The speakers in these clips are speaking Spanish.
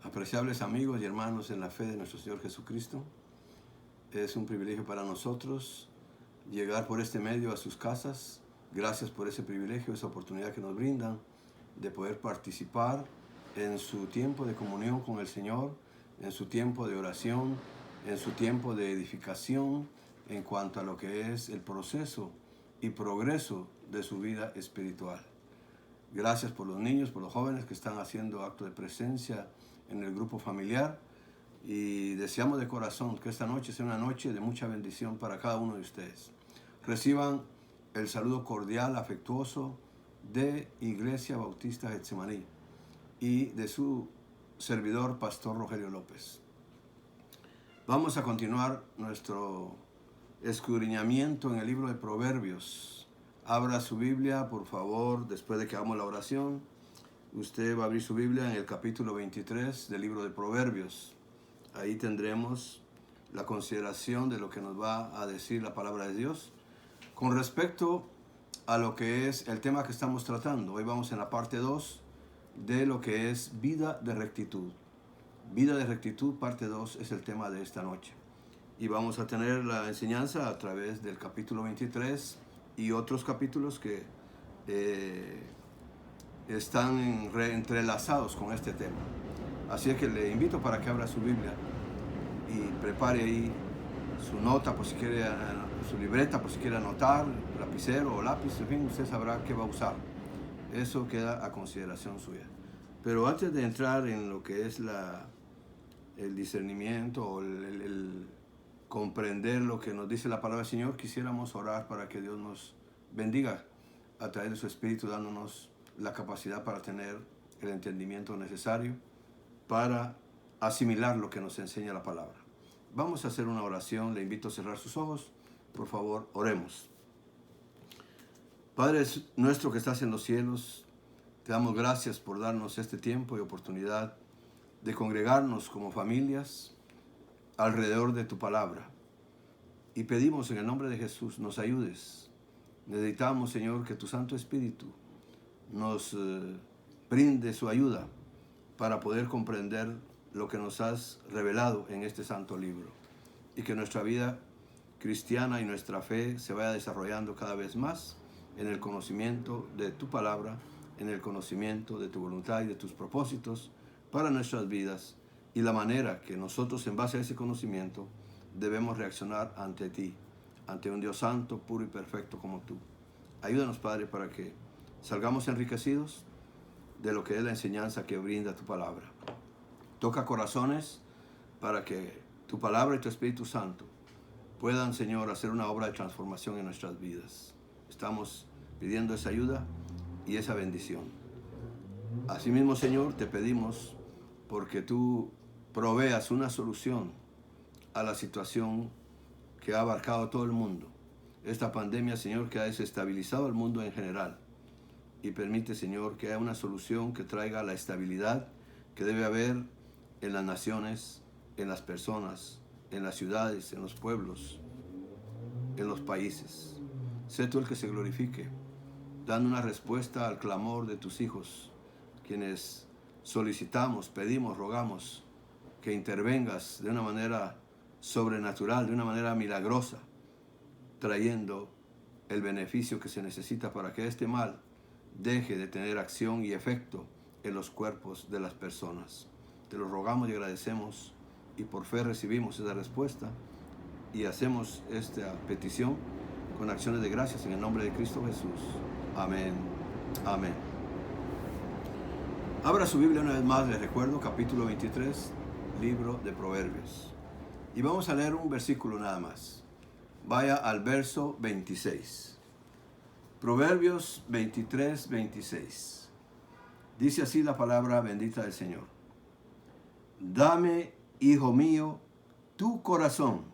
Apreciables amigos y hermanos en la fe de nuestro Señor Jesucristo, es un privilegio para nosotros llegar por este medio a sus casas. Gracias por ese privilegio, esa oportunidad que nos brindan de poder participar en su tiempo de comunión con el Señor, en su tiempo de oración, en su tiempo de edificación en cuanto a lo que es el proceso y progreso de su vida espiritual. Gracias por los niños, por los jóvenes que están haciendo acto de presencia en el grupo familiar, y deseamos de corazón que esta noche sea una noche de mucha bendición para cada uno de ustedes. Reciban el saludo cordial, afectuoso de Iglesia Bautista Getsemaní y de su servidor, Pastor Rogelio López. Vamos a continuar nuestro escudriñamiento en el libro de Proverbios. Abra su Biblia, por favor, después de que hagamos la oración. Usted va a abrir su Biblia en el capítulo 23 del libro de Proverbios. Ahí tendremos la consideración de lo que nos va a decir la palabra de Dios con respecto a lo que es el tema que estamos tratando. Hoy vamos en la parte 2 de lo que es vida de rectitud. Vida de rectitud, parte 2, es el tema de esta noche. Y vamos a tener la enseñanza a través del capítulo 23 y otros capítulos que están entrelazados con este tema. Así es que le invito para que abra su Biblia y prepare ahí su nota, por si quiere, su libreta, por si quiere anotar, lapicero o lápiz, en fin, usted sabrá qué va a usar. Eso queda a consideración suya. Pero antes de entrar en lo que es el discernimiento o el comprender lo que nos dice la palabra del Señor, quisiéramos orar para que Dios nos bendiga a través de su Espíritu, dándonos la capacidad para tener el entendimiento necesario para asimilar lo que nos enseña la palabra. Vamos a hacer una oración. Le invito a cerrar sus ojos. Por favor, oremos. Padre nuestro que estás en los cielos, te damos gracias por darnos este tiempo y oportunidad de congregarnos como familias alrededor de tu palabra. Y pedimos en el nombre de Jesús, nos ayudes. Necesitamos, Señor, que tu Santo Espíritu nos brinde su ayuda para poder comprender lo que nos has revelado en este santo libro, y que nuestra vida cristiana y nuestra fe se vaya desarrollando cada vez más en el conocimiento de tu palabra, en el conocimiento de tu voluntad y de tus propósitos para nuestras vidas, y la manera que nosotros, en base a ese conocimiento, debemos reaccionar ante ti, ante un Dios santo, puro y perfecto como tú. Ayúdanos, Padre, para que salgamos enriquecidos de lo que es la enseñanza que brinda tu palabra. Toca corazones para que tu palabra y tu Espíritu Santo puedan, Señor, hacer una obra de transformación en nuestras vidas. Estamos pidiendo esa ayuda y esa bendición. Asimismo, Señor, te pedimos porque tú proveas una solución a la situación que ha abarcado todo el mundo. Esta pandemia, Señor, que ha desestabilizado el mundo en general. Y permite, Señor, que haya una solución que traiga la estabilidad que debe haber en las naciones, en las personas, en las ciudades, en los pueblos, en los países. Sé tú el que se glorifique, dando una respuesta al clamor de tus hijos, quienes solicitamos, pedimos, rogamos que intervengas de una manera sobrenatural, de una manera milagrosa, trayendo el beneficio que se necesita para que este mal deje de tener acción y efecto en los cuerpos de las personas. Te lo rogamos y agradecemos, y por fe recibimos esa respuesta y hacemos esta petición con acciones de gracias en el nombre de Cristo Jesús. Amén. Amén. Abra su Biblia una vez más, les recuerdo, capítulo 23, libro de Proverbios. Y vamos a leer un versículo nada más. Vaya al verso 26. Proverbios 23, 26. Dice así la palabra bendita del Señor. Dame, hijo mío, tu corazón,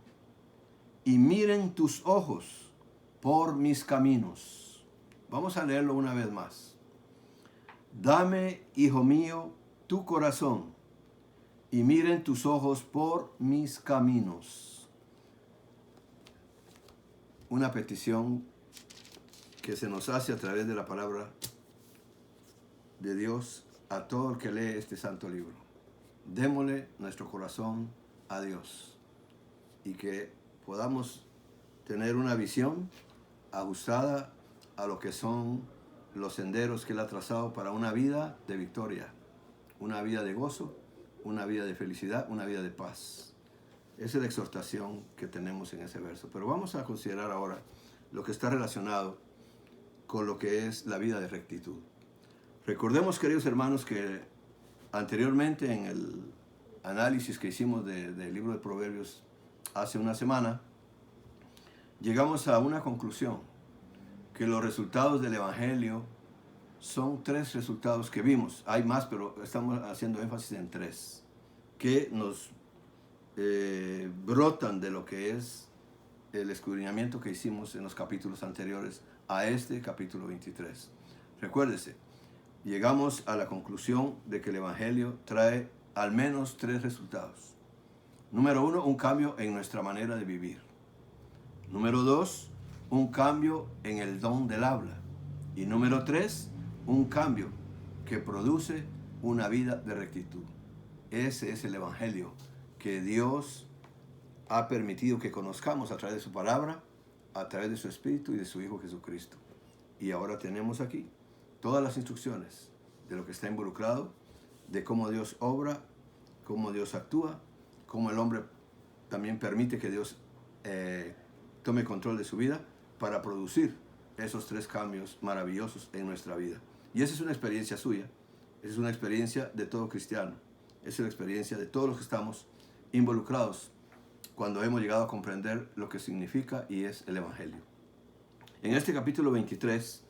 y miren tus ojos por mis caminos. Vamos a leerlo una vez más. Dame, hijo mío, tu corazón, y miren tus ojos por mis caminos. Una petición que se nos hace a través de la palabra de Dios a todo el que lee este santo libro. démosle nuestro corazón a Dios y que podamos tener una visión ajustada a lo que son los senderos que Él ha trazado para una vida de victoria, una vida de gozo, una vida de felicidad, una vida de paz. Esa es la exhortación que tenemos en ese verso. Pero vamos a considerar ahora lo que está relacionado con lo que es la vida de rectitud. Recordemos, queridos hermanos, que anteriormente en el análisis que hicimos del libro de Proverbios hace una semana, llegamos a una conclusión, que los resultados del Evangelio son 3 resultados que vimos. Hay más, pero estamos haciendo énfasis en 3, que nos brotan de lo que es el escudriñamiento que hicimos en los capítulos anteriores a este capítulo 23. Recuérdese, llegamos a la conclusión de que el Evangelio trae al menos 3 resultados. Número 1, un cambio en nuestra manera de vivir. Número 2, un cambio en el don del habla. Y número 3, un cambio que produce una vida de rectitud. Ese es el Evangelio que Dios ha permitido que conozcamos a través de su palabra, a través de su Espíritu y de su Hijo Jesucristo. Y ahora tenemos aquí todas las instrucciones de lo que está involucrado, de cómo Dios obra, cómo Dios actúa, cómo el hombre también permite que Dios tome control de su vida para producir esos 3 cambios maravillosos en nuestra vida. Y esa es una experiencia suya, esa es una experiencia de todo cristiano, esa es la experiencia de todos los que estamos involucrados cuando hemos llegado a comprender lo que significa y es el Evangelio. En este capítulo 23,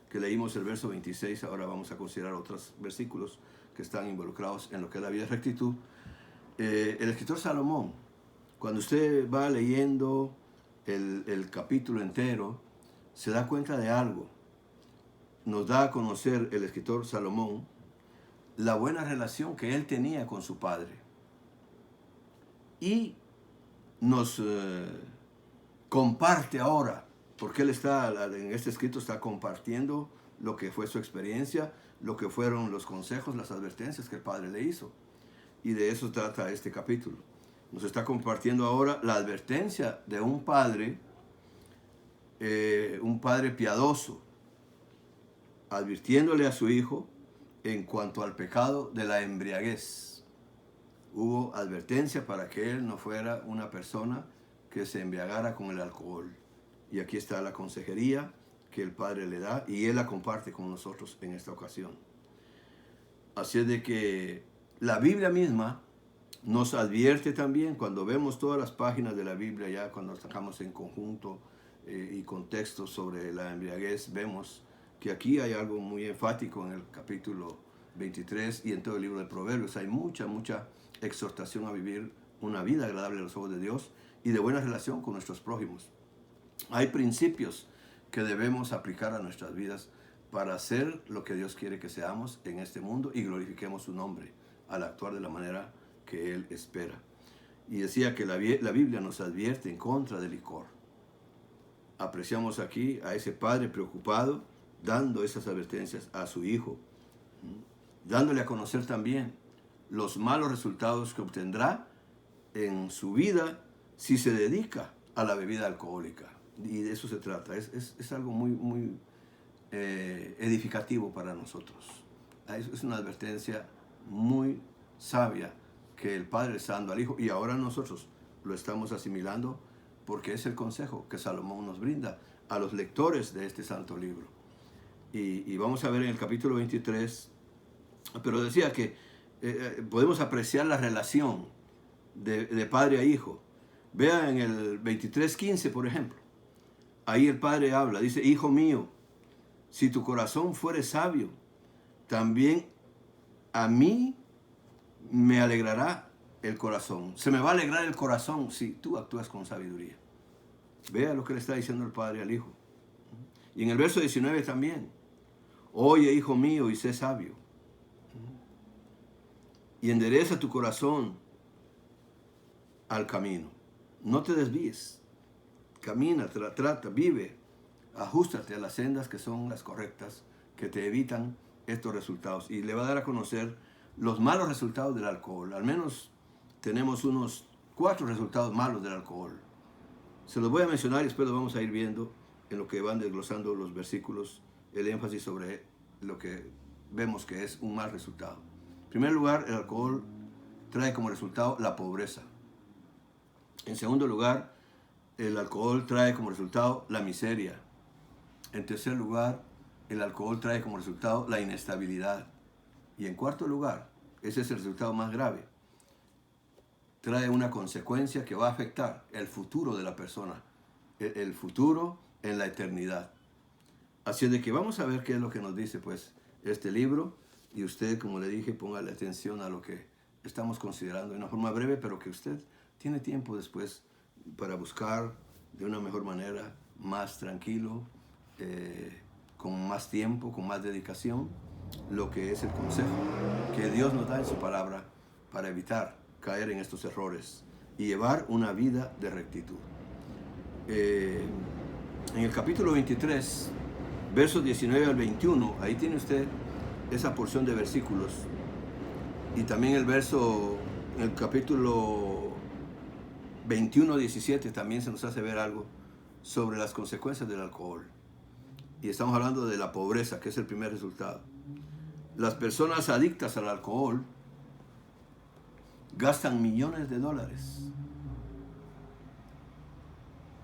que leímos el verso 26, ahora vamos a considerar otros versículos que están involucrados en lo que es la vida de rectitud. El escritor Salomón, cuando usted va leyendo el capítulo entero, se da cuenta de algo. Nos da a conocer el escritor Salomón la buena relación que él tenía con su padre. Y nos comparte ahora, porque él está, en este escrito está compartiendo lo que fue su experiencia, lo que fueron los consejos, las advertencias que el padre le hizo. Y de eso trata este capítulo. Nos está compartiendo ahora la advertencia de un padre piadoso, advirtiéndole a su hijo en cuanto al pecado de la embriaguez. Hubo advertencia para que él no fuera una persona que se embriagara con el alcohol. Y aquí está la consejería que el padre le da y él la comparte con nosotros en esta ocasión. Así es de que la Biblia misma nos advierte también, cuando vemos todas las páginas de la Biblia, ya cuando sacamos en conjunto y contextos sobre la embriaguez, vemos que aquí hay algo muy enfático en el capítulo 23 y en todo el libro de Proverbios. Hay mucha exhortación a vivir una vida agradable a los ojos de Dios y de buena relación con nuestros prójimos. Hay principios que debemos aplicar a nuestras vidas para hacer lo que Dios quiere que seamos en este mundo y glorifiquemos su nombre al actuar de la manera que Él espera. Y decía que la Biblia nos advierte en contra del licor. Apreciamos aquí a ese padre preocupado dando esas advertencias a su hijo, dándole a conocer también los malos resultados que obtendrá en su vida si se dedica a la bebida alcohólica. Y de eso se trata. Es algo muy edificativo para nosotros. Es una advertencia muy sabia que el padre está dando al hijo y ahora nosotros lo estamos asimilando porque es el consejo que Salomón nos brinda a los lectores de este santo libro. Y vamos a ver en el capítulo 23, pero decía que podemos apreciar la relación de padre a hijo. Vea en el 23:15, por ejemplo. Ahí el padre habla, dice: hijo mío, si tu corazón fuere sabio, también a mí me alegrará el corazón. Se me va a alegrar el corazón si tú actúas con sabiduría. Vea lo que le está diciendo el padre al hijo. Y en el verso 19 también: oye, hijo mío, y sé sabio. Y endereza tu corazón al camino. No te desvíes. Camina, trata, vive. Ajústate a las sendas que son las correctas, que te evitan estos resultados. Y le va a dar a conocer los malos resultados del alcohol. Al menos tenemos unos 4 resultados malos del alcohol. Se los voy a mencionar y después lo vamos a ir viendo en lo que van desglosando los versículos, el énfasis sobre lo que vemos que es un mal resultado. En primer lugar, el alcohol trae como resultado la pobreza. En segundo lugar, el alcohol trae como resultado la miseria. En tercer lugar, el alcohol trae como resultado la inestabilidad. Y en cuarto lugar, ese es el resultado más grave, trae una consecuencia que va a afectar el futuro de la persona, el futuro en la eternidad. Así es de que vamos a ver qué es lo que nos dice pues este libro, y usted, como le dije, póngale atención a lo que estamos considerando de una forma breve, pero que usted tiene tiempo después para buscar de una mejor manera, más tranquilo, con más tiempo, con más dedicación, lo que es el consejo que Dios nos da en su palabra para evitar caer en estos errores y llevar una vida de rectitud. En el capítulo 23, versos 19 al 21, ahí tiene usted esa porción de versículos, y también el verso, en el capítulo 21-17 también se nos hace ver algo sobre las consecuencias del alcohol. Y estamos hablando de la pobreza, que es el primer resultado. Las personas adictas al alcohol gastan millones de dólares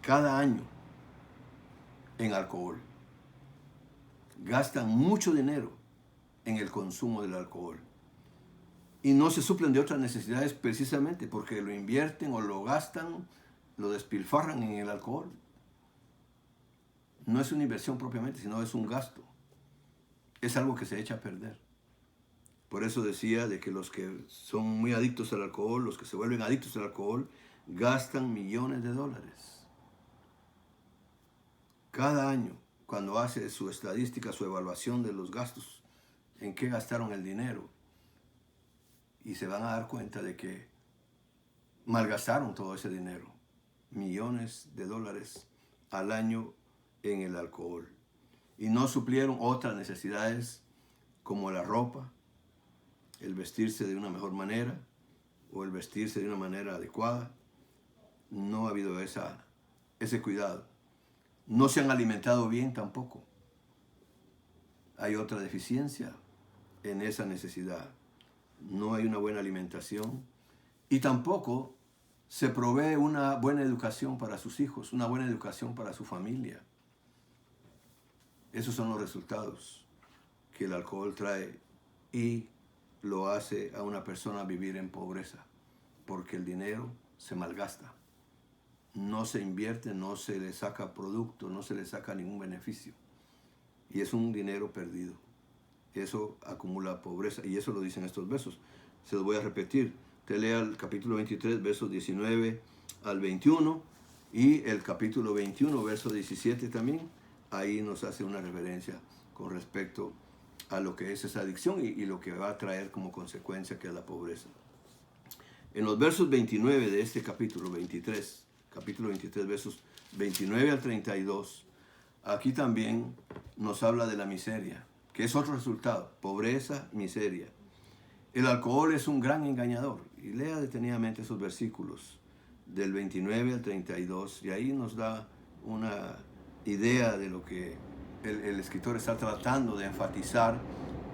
cada año en alcohol. Gastan mucho dinero en el consumo del alcohol. Y no se suplen de otras necesidades precisamente porque lo invierten o lo gastan, lo despilfarran en el alcohol. No es una inversión propiamente, sino es un gasto. Es algo que se echa a perder. Por eso decía de que los que son muy adictos al alcohol, los que se vuelven adictos al alcohol, gastan millones de dólares. Cada año, cuando hace su estadística, su evaluación de los gastos, en qué gastaron el dinero, y se van a dar cuenta de que malgastaron todo ese dinero, millones de dólares al año en el alcohol, y no suplieron otras necesidades como la ropa, el vestirse de una mejor manera o el vestirse de una manera adecuada. No ha habido ese cuidado. No se han alimentado bien tampoco. Hay otra deficiencia en esa necesidad. No hay una buena alimentación y tampoco se provee una buena educación para sus hijos, una buena educación para su familia. Esos son los resultados que el alcohol trae y lo hace a una persona vivir en pobreza, porque el dinero se malgasta. No se invierte, no se le saca producto, no se le saca ningún beneficio. Y es un dinero perdido. Eso acumula pobreza, y eso lo dicen estos versos. Se los voy a repetir. Usted lea el capítulo 23, versos 19 al 21, y el capítulo 21, verso 17 también. Ahí nos hace una referencia con respecto a lo que es esa adicción y lo que va a traer como consecuencia, que es la pobreza. En los versos 29 de este capítulo 23, versos 29 al 32, aquí también nos habla de la miseria, que es otro resultado, pobreza, miseria. El alcohol es un gran engañador, y lea detenidamente esos versículos del 29 al 32, y ahí nos da una idea de lo que el escritor está tratando de enfatizar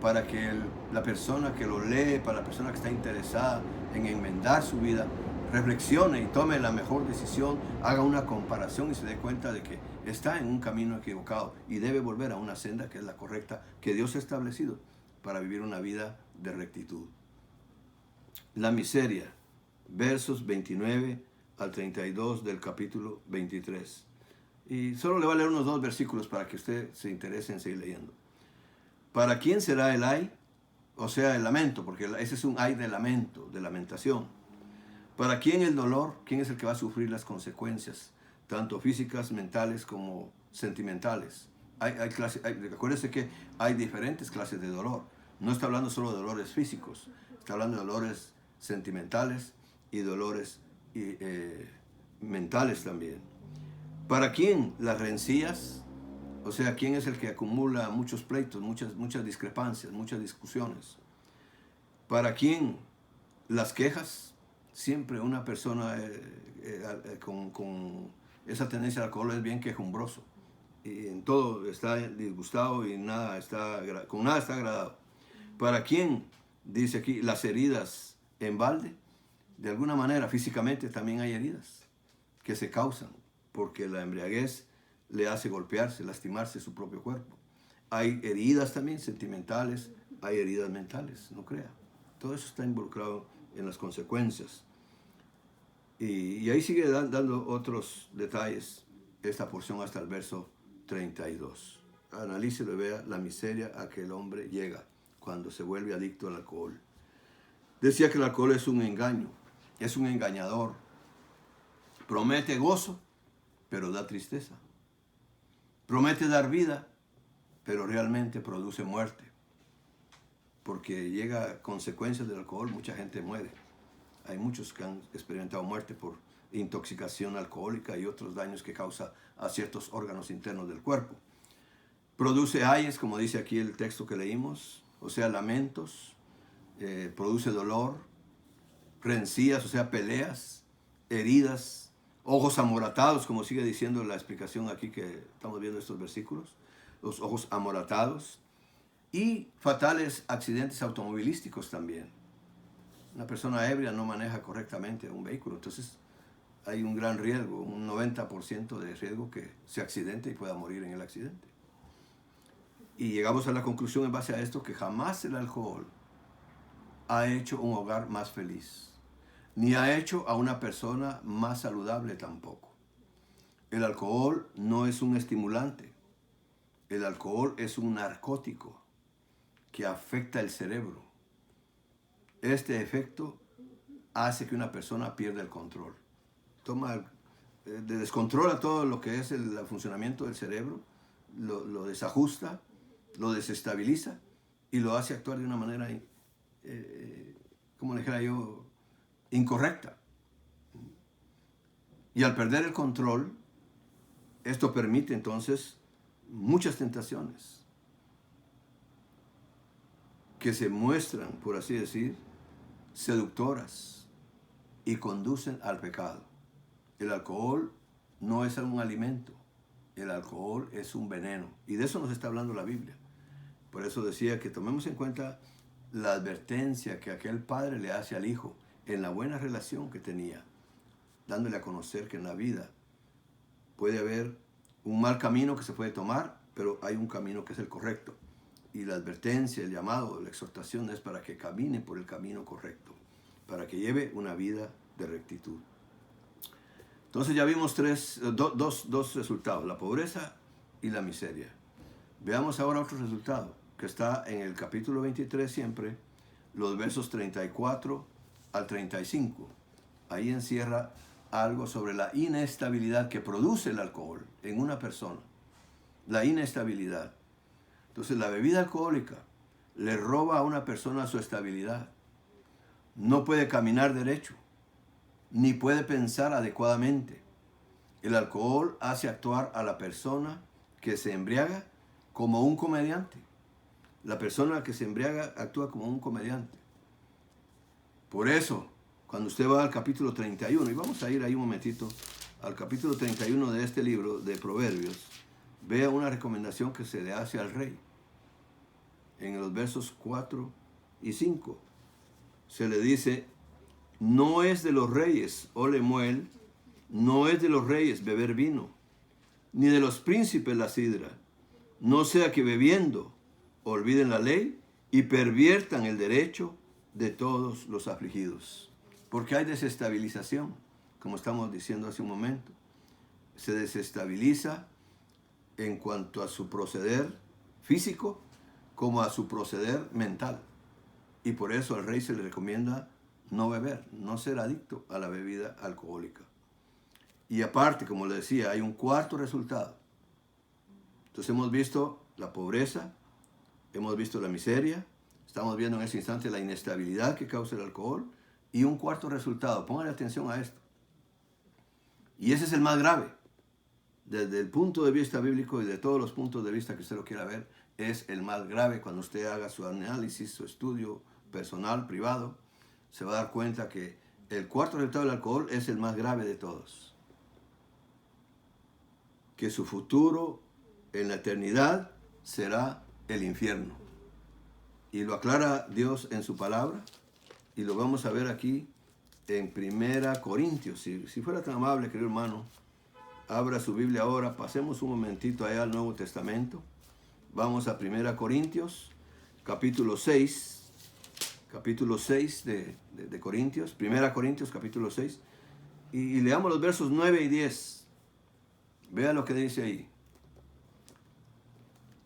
para que la persona que lo lee, para la persona que está interesada en enmendar su vida, reflexione y tome la mejor decisión, haga una comparación y se dé cuenta de que está en un camino equivocado y debe volver a una senda que es la correcta, que Dios ha establecido para vivir una vida de rectitud. La miseria, versos 29 al 32 del capítulo 23. Y solo le voy a leer unos 2 versículos para que usted se interese en seguir leyendo. ¿Para quién será el ay? O sea, el lamento, porque ese es un ay de lamento, de lamentación. ¿Para quién el dolor? ¿Quién es el que va a sufrir las consecuencias, tanto físicas, mentales como sentimentales? Acuérdese que hay diferentes clases de dolor. No está hablando solo de dolores físicos, está hablando de dolores sentimentales y dolores mentales también. ¿Para quién las rencillas? O sea, ¿quién es el que acumula muchos pleitos, muchas discrepancias, muchas discusiones? ¿Para quién las quejas? Siempre una persona con esa tendencia al alcohol es bien quejumbroso. Y en todo está disgustado y con nada está agradado. ¿Para quién, dice aquí, las heridas en balde? De alguna manera, físicamente también hay heridas que se causan porque la embriaguez le hace golpearse, lastimarse su propio cuerpo. Hay heridas también sentimentales, hay heridas mentales, no crea. Todo eso está involucrado en las consecuencias. Y ahí sigue dando otros detalles esta porción hasta el verso 32. Analícelo y vea la miseria a que el hombre llega cuando se vuelve adicto al alcohol. Decía que el alcohol es un engaño, es un engañador. Promete gozo, pero da tristeza. Promete dar vida, pero realmente produce muerte. Porque llega a consecuencias del alcohol, mucha gente muere. Hay muchos que han experimentado muerte por intoxicación alcohólica y otros daños que causa a ciertos órganos internos del cuerpo. Produce ayes, como dice aquí el texto que leímos, o sea, lamentos, produce dolor, rencillas, o sea, peleas, heridas, ojos amoratados, como sigue diciendo la explicación aquí que estamos viendo estos versículos, los ojos amoratados, y fatales accidentes automovilísticos también. Una persona ebria no maneja correctamente un vehículo, entonces hay un gran riesgo, un 90% de riesgo que se accidente y pueda morir en el accidente. Y llegamos a la conclusión en base a esto que jamás el alcohol ha hecho un hogar más feliz, ni ha hecho a una persona más saludable tampoco. El alcohol no es un estimulante, el alcohol es un narcótico que afecta el cerebro. Este efecto hace que una persona pierda el control. Descontrola todo lo que es el funcionamiento del cerebro, lo desajusta, lo desestabiliza y lo hace actuar de una manera, como le dijera yo, incorrecta. Y al perder el control, esto permite entonces muchas tentaciones que se muestran, por así decir, seductoras y conducen al pecado. El alcohol no es un alimento, el alcohol es un veneno. Y de eso nos está hablando la Biblia. Por eso decía que tomemos en cuenta la advertencia que aquel padre le hace al hijo en la buena relación que tenía, dándole a conocer que en la vida puede haber un mal camino que se puede tomar, pero hay un camino que es el correcto. Y la advertencia, el llamado, la exhortación es para que camine por el camino correcto, para que lleve una vida de rectitud. Entonces ya vimos dos resultados, la pobreza y la miseria. Veamos ahora otro resultado, que está en el capítulo 23 siempre, los versos 34 al 35. Ahí encierra algo sobre la inestabilidad que produce el alcohol en una persona. La inestabilidad. Entonces la bebida alcohólica le roba a una persona su estabilidad. No puede caminar derecho, ni puede pensar adecuadamente. El alcohol hace actuar a la persona que se embriaga como un comediante. La persona que se embriaga actúa como un comediante. Por eso, cuando usted va al capítulo 31, y vamos a ir ahí un momentito, al capítulo 31 de este libro de Proverbios, vea una recomendación que se le hace al rey. En los versos 4 y 5 se le dice: no es de los reyes, oh Lemuel, no es de los reyes beber vino, ni de los príncipes la sidra, no sea que bebiendo olviden la ley y perviertan el derecho de todos los afligidos. Porque hay desestabilización, como estamos diciendo hace un momento. Se desestabiliza en cuanto a su proceder físico como a su proceder mental. Y por eso al rey se le recomienda no beber, no ser adicto a la bebida alcohólica. Y aparte, como le decía, hay un cuarto resultado. Entonces hemos visto la pobreza, hemos visto la miseria, estamos viendo en ese instante la inestabilidad que causa el alcohol y un cuarto resultado. Póngale atención a esto. Y ese es el más grave. Desde el punto de vista bíblico y de todos los puntos de vista que usted lo quiera ver, es el más grave cuando usted haga su análisis, su estudio personal, privado, se va a dar cuenta que el cuarto resultado del alcohol es el más grave de todos. Que su futuro en la eternidad será el infierno. Y lo aclara Dios en su palabra, y lo vamos a ver aquí en 1 Corintios. Si fuera tan amable, querido hermano, abra su Biblia ahora, pasemos un momentito allá al Nuevo Testamento. Vamos a 1 Corintios, capítulo 6 de Corintios, 1 Corintios, capítulo 6, y leamos los versos 9 y 10. Vea lo que dice ahí.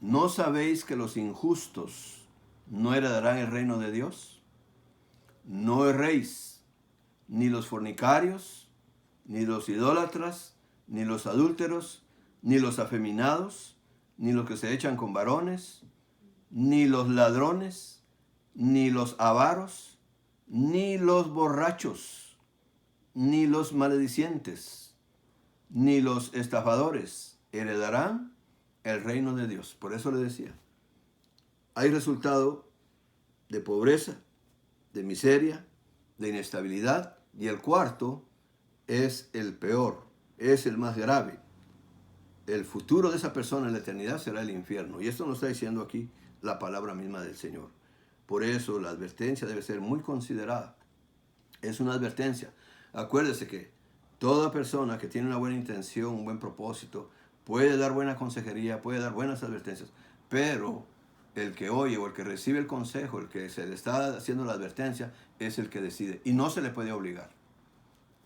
¿No sabéis que los injustos no heredarán el reino de Dios? No erréis, ni los fornicarios, ni los idólatras, ni los adúlteros, ni los afeminados, ni los que se echan con varones, ni los ladrones, ni los avaros, ni los borrachos, ni los maledicientes, ni los estafadores heredarán el reino de Dios. Por eso le decía, hay resultado de pobreza, de miseria, de inestabilidad, y el cuarto es el peor, es el más grave. El futuro de esa persona en la eternidad será el infierno. Y esto nos está diciendo aquí la palabra misma del Señor. Por eso la advertencia debe ser muy considerada. Es una advertencia. Acuérdese que toda persona que tiene una buena intención, un buen propósito, puede dar buena consejería, puede dar buenas advertencias, pero el que oye o el que recibe el consejo, el que se le está haciendo la advertencia, es el que decide. Y no se le puede obligar.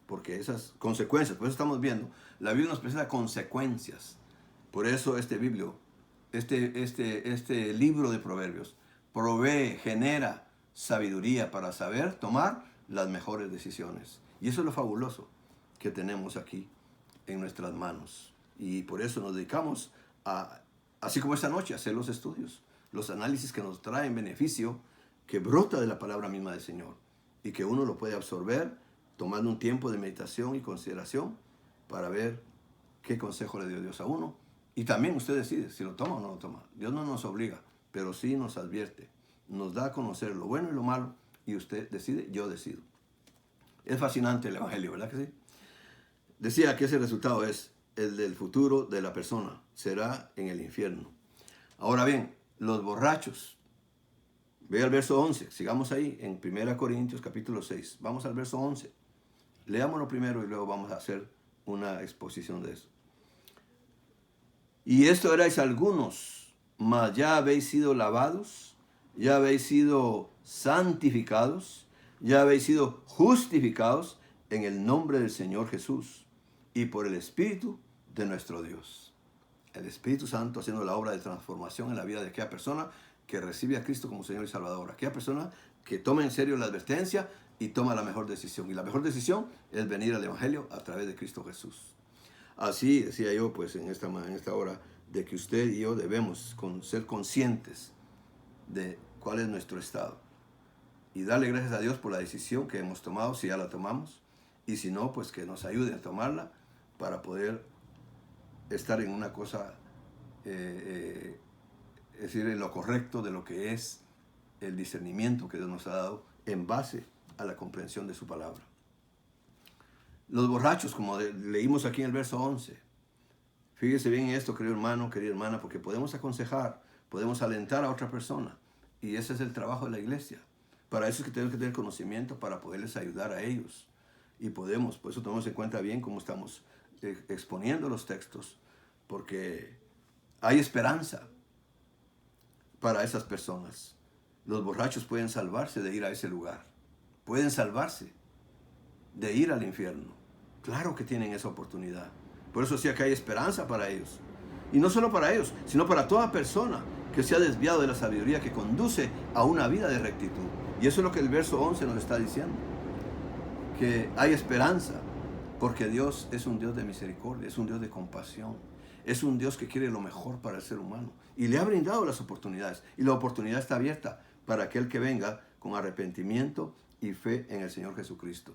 Porque esas consecuencias, por eso estamos viendo, la Biblia nos presenta consecuencias. Por eso este libro de Proverbios provee, genera sabiduría para saber tomar las mejores decisiones. Y eso es lo fabuloso que tenemos aquí en nuestras manos. Y por eso nos dedicamos a, así como esta noche, a hacer los estudios, los análisis que nos traen beneficio, que brota de la palabra misma del Señor y que uno lo puede absorber tomando un tiempo de meditación y consideración para ver qué consejo le dio Dios a uno. Y también usted decide si lo toma o no lo toma. Dios no nos obliga, pero sí nos advierte. Nos da a conocer lo bueno y lo malo y usted decide, yo decido. Es fascinante el Evangelio, ¿verdad que sí? Decía que ese resultado es el del futuro de la persona. Será en el infierno. Ahora bien, los borrachos. Ve al verso 11. Sigamos ahí en 1 Corintios capítulo 6. Vamos al verso 11. Leámoslo primero y luego vamos a hacer una exposición de eso. Y esto erais algunos, mas ya habéis sido lavados, ya habéis sido santificados, ya habéis sido justificados en el nombre del Señor Jesús y por el Espíritu de nuestro Dios. El Espíritu Santo haciendo la obra de transformación en la vida de aquella persona que recibe a Cristo como Señor y Salvador. Aquella persona que toma en serio la advertencia y toma la mejor decisión. Y la mejor decisión es venir al Evangelio a través de Cristo Jesús. Así decía yo, pues, en esta hora, de que usted y yo debemos ser conscientes de cuál es nuestro estado. Y darle gracias a Dios por la decisión que hemos tomado, si ya la tomamos. Y si no, pues que nos ayude a tomarla para poder estar en una cosa, es decir, en lo correcto de lo que es el discernimiento que Dios nos ha dado en base a la comprensión de su palabra. Los borrachos, como leímos aquí en el verso 11. Fíjese bien en esto, querido hermano, querida hermana, porque podemos aconsejar, podemos alentar a otra persona. Y ese es el trabajo de la iglesia. Para eso es que tenemos que tener conocimiento para poderles ayudar a ellos. Y podemos, por eso tomamos en cuenta bien cómo estamos exponiendo los textos, porque hay esperanza para esas personas. Los borrachos pueden salvarse de ir a ese lugar. Pueden salvarse de ir al infierno. Claro que tienen esa oportunidad. Por eso decía que hay esperanza para ellos. Y no solo para ellos, sino para toda persona que se ha desviado de la sabiduría que conduce a una vida de rectitud. Y eso es lo que el verso 11 nos está diciendo. Que hay esperanza, porque Dios es un Dios de misericordia, es un Dios de compasión. Es un Dios que quiere lo mejor para el ser humano. Y le ha brindado las oportunidades. Y la oportunidad está abierta para aquel que venga con arrepentimiento y fe en el Señor Jesucristo.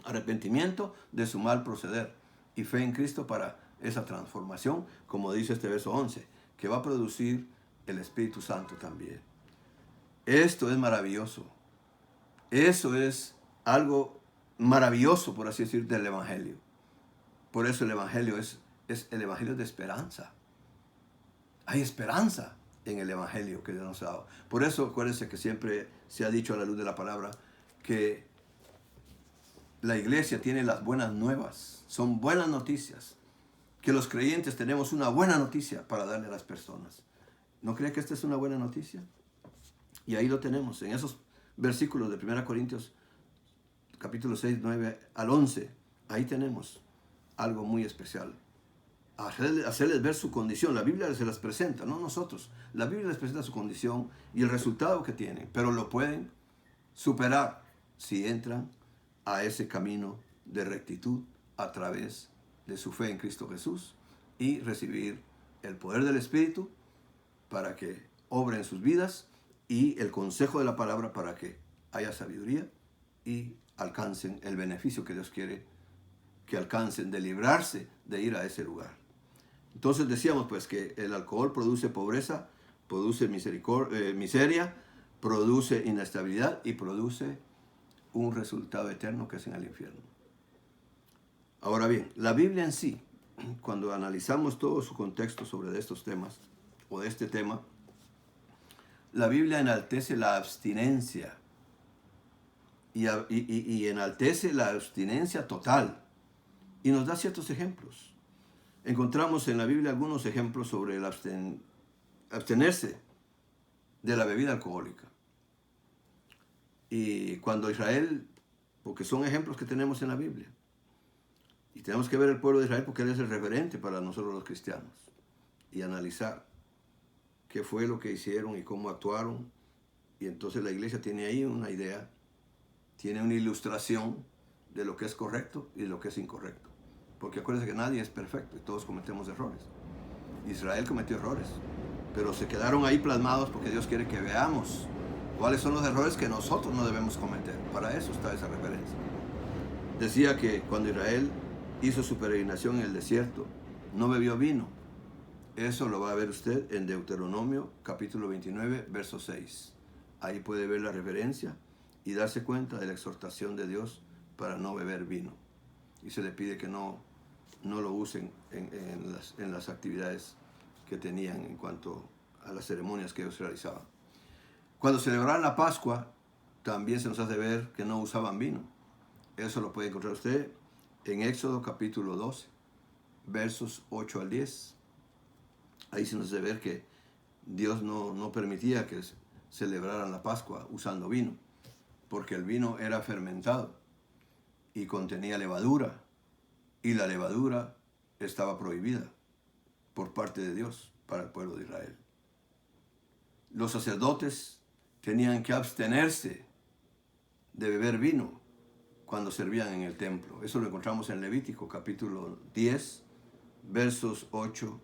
Arrepentimiento de su mal proceder y fe en Cristo para esa transformación, como dice este verso 11, que va a producir el Espíritu Santo también. Esto es maravilloso. Eso es algo maravilloso, por así decir, del Evangelio. Por eso el Evangelio es el Evangelio de esperanza. Hay esperanza en el Evangelio que Dios nos ha dado. Por eso acuérdense que siempre se ha dicho a la luz de la palabra que la iglesia tiene las buenas nuevas. Son buenas noticias. Que los creyentes tenemos una buena noticia para darle a las personas. ¿No cree que esta es una buena noticia? Y ahí lo tenemos, en esos versículos de 1 Corintios, capítulo 6, 9 al 11. Ahí tenemos algo muy especial. Hacerles ver su condición. La Biblia se las presenta, no nosotros. La Biblia les presenta su condición y el resultado que tienen, pero lo pueden superar si entran a ese camino de rectitud a través de su fe en Cristo Jesús y recibir el poder del Espíritu para que obre en sus vidas y el consejo de la palabra para que haya sabiduría y alcancen el beneficio que Dios quiere que alcancen, de librarse de ir a ese lugar. Entonces decíamos pues que el alcohol produce pobreza, produce miseria, produce inestabilidad y produce un resultado eterno que es en el infierno. Ahora bien, la Biblia en sí, cuando analizamos todo su contexto sobre estos temas, o de este tema, la Biblia enaltece la abstinencia y enaltece la abstinencia total y nos da ciertos ejemplos. Encontramos en la Biblia algunos ejemplos sobre el abstenerse de la bebida alcohólica. Y cuando Israel, porque son ejemplos que tenemos en la Biblia, y tenemos que ver el pueblo de Israel porque él es el referente para nosotros los cristianos, y analizar qué fue lo que hicieron y cómo actuaron. Y entonces la iglesia tiene ahí una idea, tiene una ilustración de lo que es correcto y de lo que es incorrecto. Porque acuérdense que nadie es perfecto y todos cometemos errores. Israel cometió errores, pero se quedaron ahí plasmados porque Dios quiere que veamos cuáles son los errores que nosotros no debemos cometer. Para eso está esa referencia. Decía que cuando Israel hizo su peregrinación en el desierto, no bebió vino. Eso lo va a ver usted en Deuteronomio capítulo 29, verso 6. Ahí puede ver la referencia y darse cuenta de la exhortación de Dios para no beber vino. Y se le pide que no lo usen en las actividades que tenían en cuanto a las ceremonias que ellos realizaban. Cuando celebraban la Pascua, también se nos hace ver que no usaban vino. Eso lo puede encontrar usted en Éxodo capítulo 12, versos 8 al 10. Ahí se nos hace ver que Dios no permitía que celebraran la Pascua usando vino, porque el vino era fermentado y contenía levadura, y la levadura estaba prohibida por parte de Dios para el pueblo de Israel. Los sacerdotes tenían que abstenerse de beber vino cuando servían en el templo. Eso lo encontramos en Levítico capítulo 10, versos 8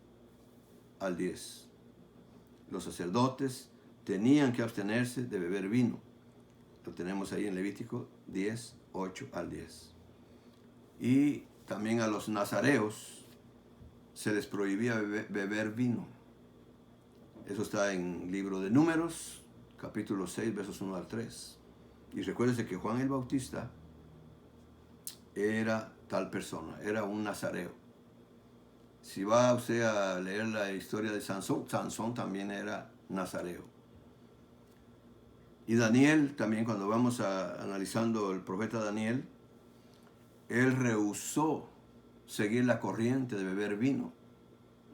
al 10. Los sacerdotes tenían que abstenerse de beber vino. Lo tenemos ahí en Levítico 10, 8 al 10. Y también a los nazareos se les prohibía beber vino. Eso está en el libro de Números, capítulo 6, versos 1 al 3. Y recuérdese que Juan el Bautista era tal persona, era un nazareo. Si va usted a leer la historia de Sansón, Sansón también era nazareo. Y Daniel, también cuando vamos analizando el profeta Daniel, él rehusó seguir la corriente de beber vino.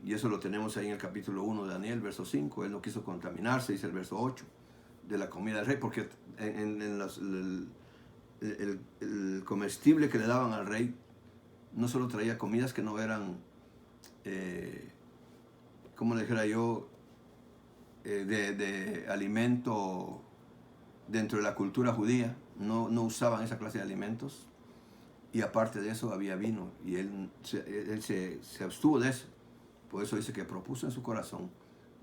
Y eso lo tenemos ahí en el capítulo 1 de Daniel, verso 5. Él no quiso contaminarse, dice el verso 8, de la comida del rey, porque el comestible que le daban al rey no solo traía comidas que no eran, como le dijera yo, de alimento dentro de la cultura judía, no usaban esa clase de alimentos, y aparte de eso había vino, y él se abstuvo de eso. Por eso dice que propuso en su corazón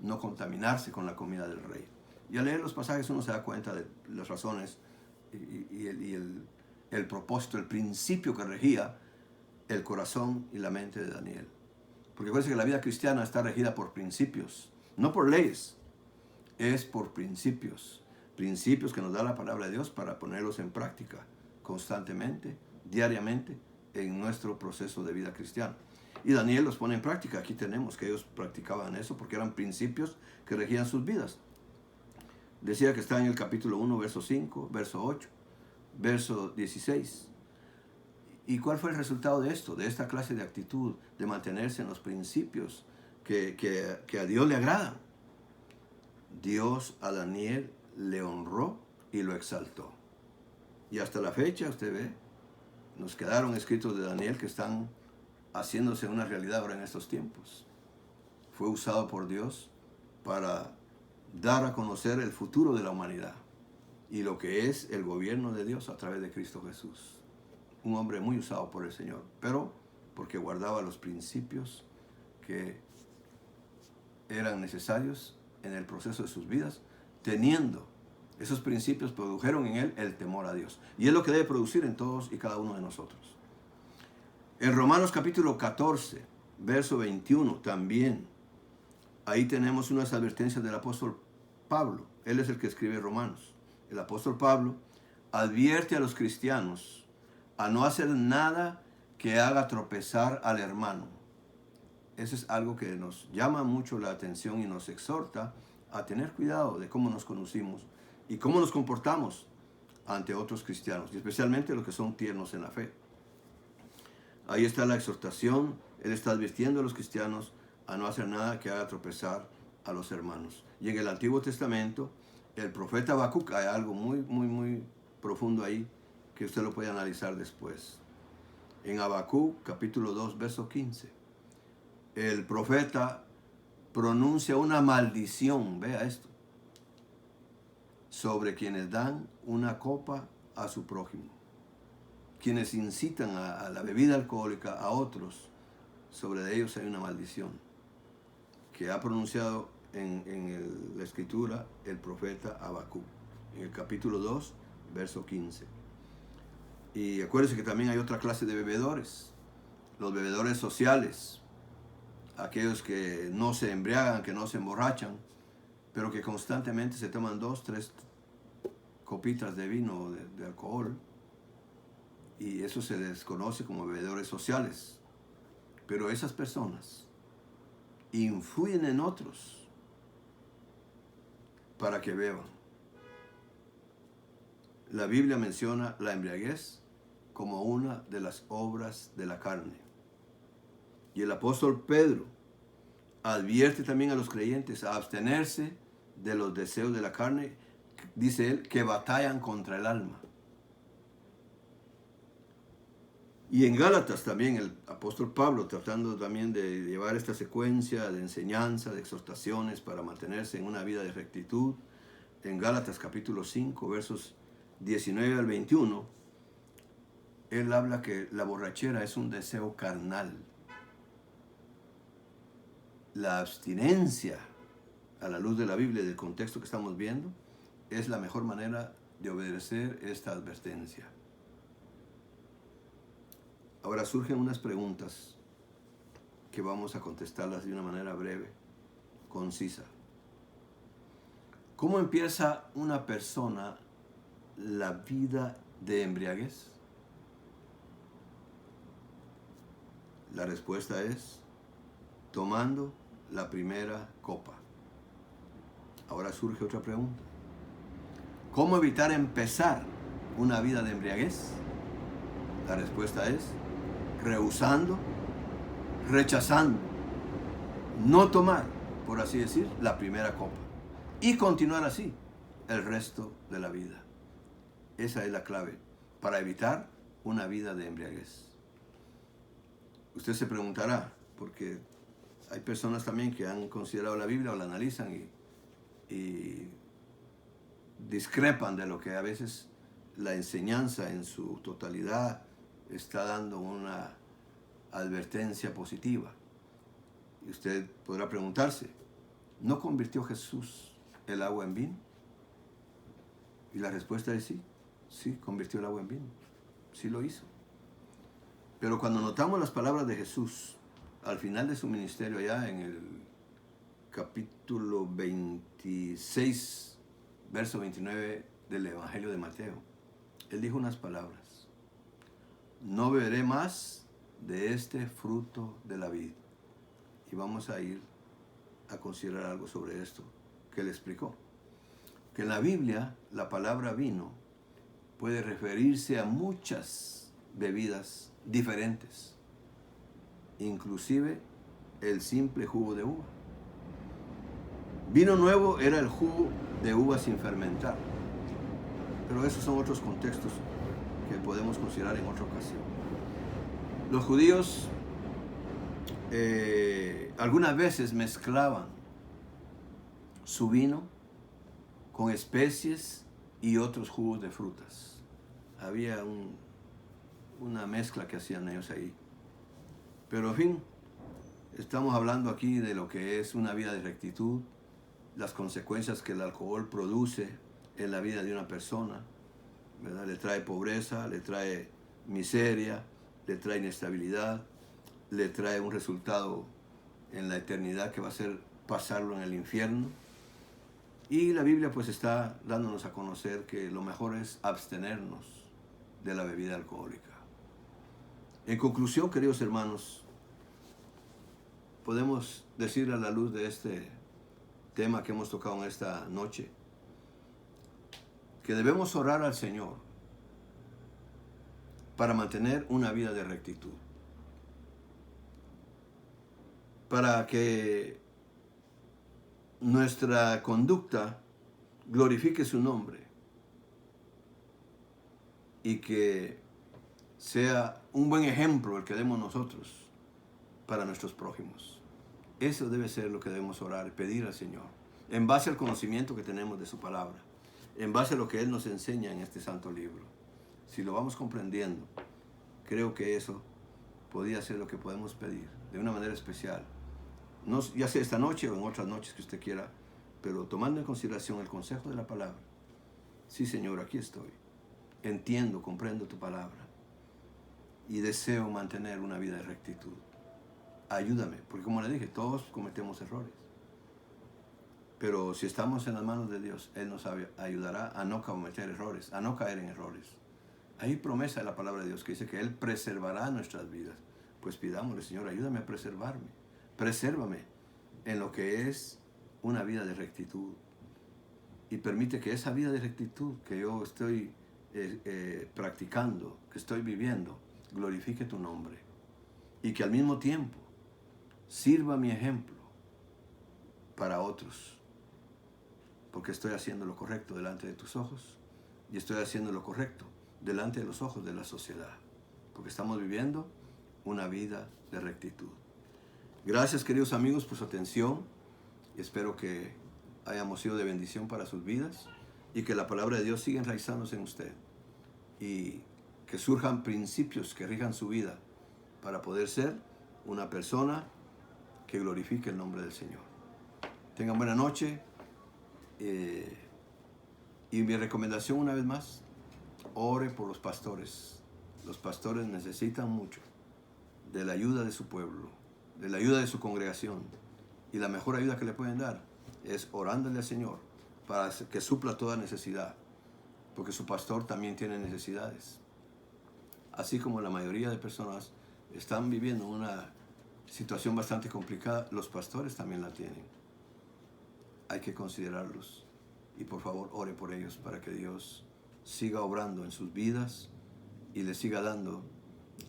no contaminarse con la comida del rey. Y al leer los pasajes uno se da cuenta de las razones y el propósito, el principio que regía el corazón y la mente de Daniel. Porque parece que la vida cristiana está regida por principios, no por leyes, es por principios. principios que nos da la palabra de Dios para ponerlos en práctica constantemente, diariamente, en nuestro proceso de vida cristiana. Y Daniel los pone en práctica. Aquí tenemos que ellos practicaban eso porque eran principios que regían sus vidas. Decía que está en el capítulo 1, verso 5, verso 8, verso 16. ¿Y cuál fue el resultado de esto? De esta clase de actitud, de mantenerse en los principios que a Dios le agradan. Dios a Daniel le honró y lo exaltó. Y hasta la fecha, usted ve, nos quedaron escritos de Daniel que están haciéndose una realidad ahora en estos tiempos. Fue usado por Dios para dar a conocer el futuro de la humanidad y lo que es el gobierno de Dios a través de Cristo Jesús. Un hombre muy usado por el Señor, pero porque guardaba los principios que eran necesarios en el proceso de sus vidas, teniendo esos principios, produjeron en él el temor a Dios. Y es lo que debe producir en todos y cada uno de nosotros. En Romanos capítulo 14, verso 21, también, ahí tenemos unas advertencias del apóstol Pablo. Él es el que escribe Romanos. El apóstol Pablo advierte a los cristianos a no hacer nada que haga tropezar al hermano. Eso es algo que nos llama mucho la atención y nos exhorta a tener cuidado de cómo nos conducimos y cómo nos comportamos ante otros cristianos, y especialmente los que son tiernos en la fe. Ahí está la exhortación. Él está advirtiendo a los cristianos a no hacer nada que haga tropezar a los hermanos. Y en el Antiguo Testamento, el profeta Habacuc, hay algo muy profundo ahí que usted lo puede analizar después. En Habacuc, capítulo 2, verso 15, el profeta pronuncia una maldición, vea esto, sobre quienes dan una copa a su prójimo, quienes incitan a la bebida alcohólica a otros. Sobre ellos hay una maldición que ha pronunciado en la escritura el profeta Habacuc, en el capítulo 2, verso 15. Y acuérdense que también hay otra clase de bebedores, los bebedores sociales, aquellos que no se embriagan, que no se emborrachan, pero que constantemente se toman 2, 3 copitas de vino, de alcohol, y eso se les conoce como bebedores sociales. Pero esas personas influyen en otros para que beban. La Biblia menciona la embriaguez como una de las obras de la carne. Y el apóstol Pedro advierte también a los creyentes a abstenerse de los deseos de la carne, dice él, que batallan contra el alma. Y en Gálatas también el apóstol Pablo, tratando también de llevar esta secuencia de enseñanza, de exhortaciones para mantenerse en una vida de rectitud, en Gálatas capítulo 5, versos 19 al 21, él habla que la borrachera es un deseo carnal. La abstinencia, a la luz de la Biblia y del contexto que estamos viendo, es la mejor manera de obedecer esta advertencia. Ahora surgen unas preguntas que vamos a contestarlas de una manera breve, concisa. ¿Cómo empieza una persona la vida de embriaguez? La respuesta es tomando la primera copa. Ahora surge otra pregunta. ¿Cómo evitar empezar una vida de embriaguez? La respuesta es rehusando, rechazando, no tomar, por así decir, la primera copa y continuar así el resto de la vida. Esa es la clave para evitar una vida de embriaguez. Usted se preguntará, porque hay personas también que han considerado la Biblia o la analizan y discrepan de lo que a veces la enseñanza en su totalidad está dando una advertencia positiva. Y usted podrá preguntarse, ¿no convirtió Jesús el agua en vino? Y la respuesta es sí, sí convirtió el agua en vino, sí lo hizo. Pero cuando notamos las palabras de Jesús al final de su ministerio, allá en el capítulo 26, verso 29 del Evangelio de Mateo. Él dijo unas palabras: no beberé más de este fruto de la vid. Y vamos a ir a considerar algo sobre esto que él explicó. Que en la Biblia la palabra vino puede referirse a muchas bebidas diferentes, inclusive el simple jugo de uva. Vino nuevo era el jugo de uva sin fermentar, pero esos son otros contextos que podemos considerar en otra ocasión. Los judíos algunas veces mezclaban su vino con especies y otros jugos de frutas. Había una mezcla que hacían ellos ahí. Pero en fin, estamos hablando aquí de lo que es una vida de rectitud, las consecuencias que el alcohol produce en la vida de una persona, ¿verdad? Le trae pobreza, le trae miseria, le trae inestabilidad, le trae un resultado en la eternidad que va a ser pasarlo en el infierno. Y la Biblia pues está dándonos a conocer que lo mejor es abstenernos de la bebida alcohólica. En conclusión, queridos hermanos, podemos decir a la luz de este tema que hemos tocado en esta noche, que debemos orar al Señor para mantener una vida de rectitud, para que nuestra conducta glorifique su nombre y que sea un buen ejemplo el que demos nosotros para nuestros prójimos. Eso debe ser lo que debemos orar, pedir al Señor, en base al conocimiento que tenemos de su palabra, en base a lo que Él nos enseña en este santo libro. Si lo vamos comprendiendo, creo que eso podría ser lo que podemos pedir de una manera especial. No, ya sea esta noche o en otras noches que usted quiera, pero tomando en consideración el consejo de la palabra. Sí, Señor, aquí estoy. Entiendo, comprendo tu palabra y deseo mantener una vida de rectitud. Ayúdame, porque como le dije, todos cometemos errores. Pero si estamos en las manos de Dios, Él nos ayudará a no cometer errores, a no caer en errores. Hay promesa de la palabra de Dios que dice que Él preservará nuestras vidas. Pues pidámosle, Señor, ayúdame a preservarme. Presérvame en lo que es una vida de rectitud. Y permite que esa vida de rectitud que yo estoy practicando, que estoy viviendo, glorifique tu nombre. Y que al mismo tiempo sirva mi ejemplo para otros. Porque estoy haciendo lo correcto delante de tus ojos y estoy haciendo lo correcto delante de los ojos de la sociedad. Porque estamos viviendo una vida de rectitud. Gracias, queridos amigos, por su atención. Espero que hayamos sido de bendición para sus vidas y que la palabra de Dios siga enraizándose en usted y que surjan principios que rijan su vida para poder ser una persona que glorifique el nombre del Señor. Tengan buena noche y mi recomendación una vez más, ore por los pastores. Los pastores necesitan mucho de la ayuda de su pueblo, de la ayuda de su congregación, y la mejor ayuda que le pueden dar es orándole al Señor para que supla toda necesidad, porque su pastor también tiene necesidades. Así como la mayoría de personas están viviendo una situación bastante complicada, los pastores también la tienen. Hay que considerarlos y por favor ore por ellos para que Dios siga obrando en sus vidas y les siga dando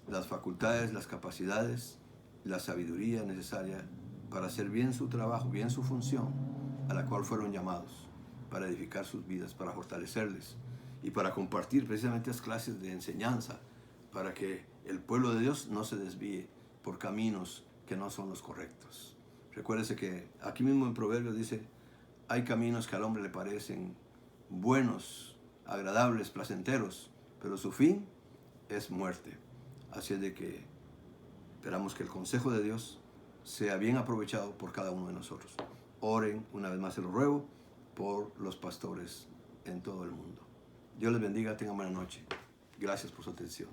las facultades, las capacidades, la sabiduría necesaria para hacer bien su trabajo, bien su función a la cual fueron llamados, para edificar sus vidas, para fortalecerles y para compartir precisamente las clases de enseñanza para que el pueblo de Dios no se desvíe por caminos que no son los correctos. Recuérdese que aquí mismo en Proverbios dice, hay caminos que al hombre le parecen buenos, agradables, placenteros, pero su fin es muerte. Así es de que esperamos que el consejo de Dios sea bien aprovechado por cada uno de nosotros. Oren, una vez más se lo ruego, por los pastores en todo el mundo. Dios les bendiga, tengan buena noche. Gracias por su atención.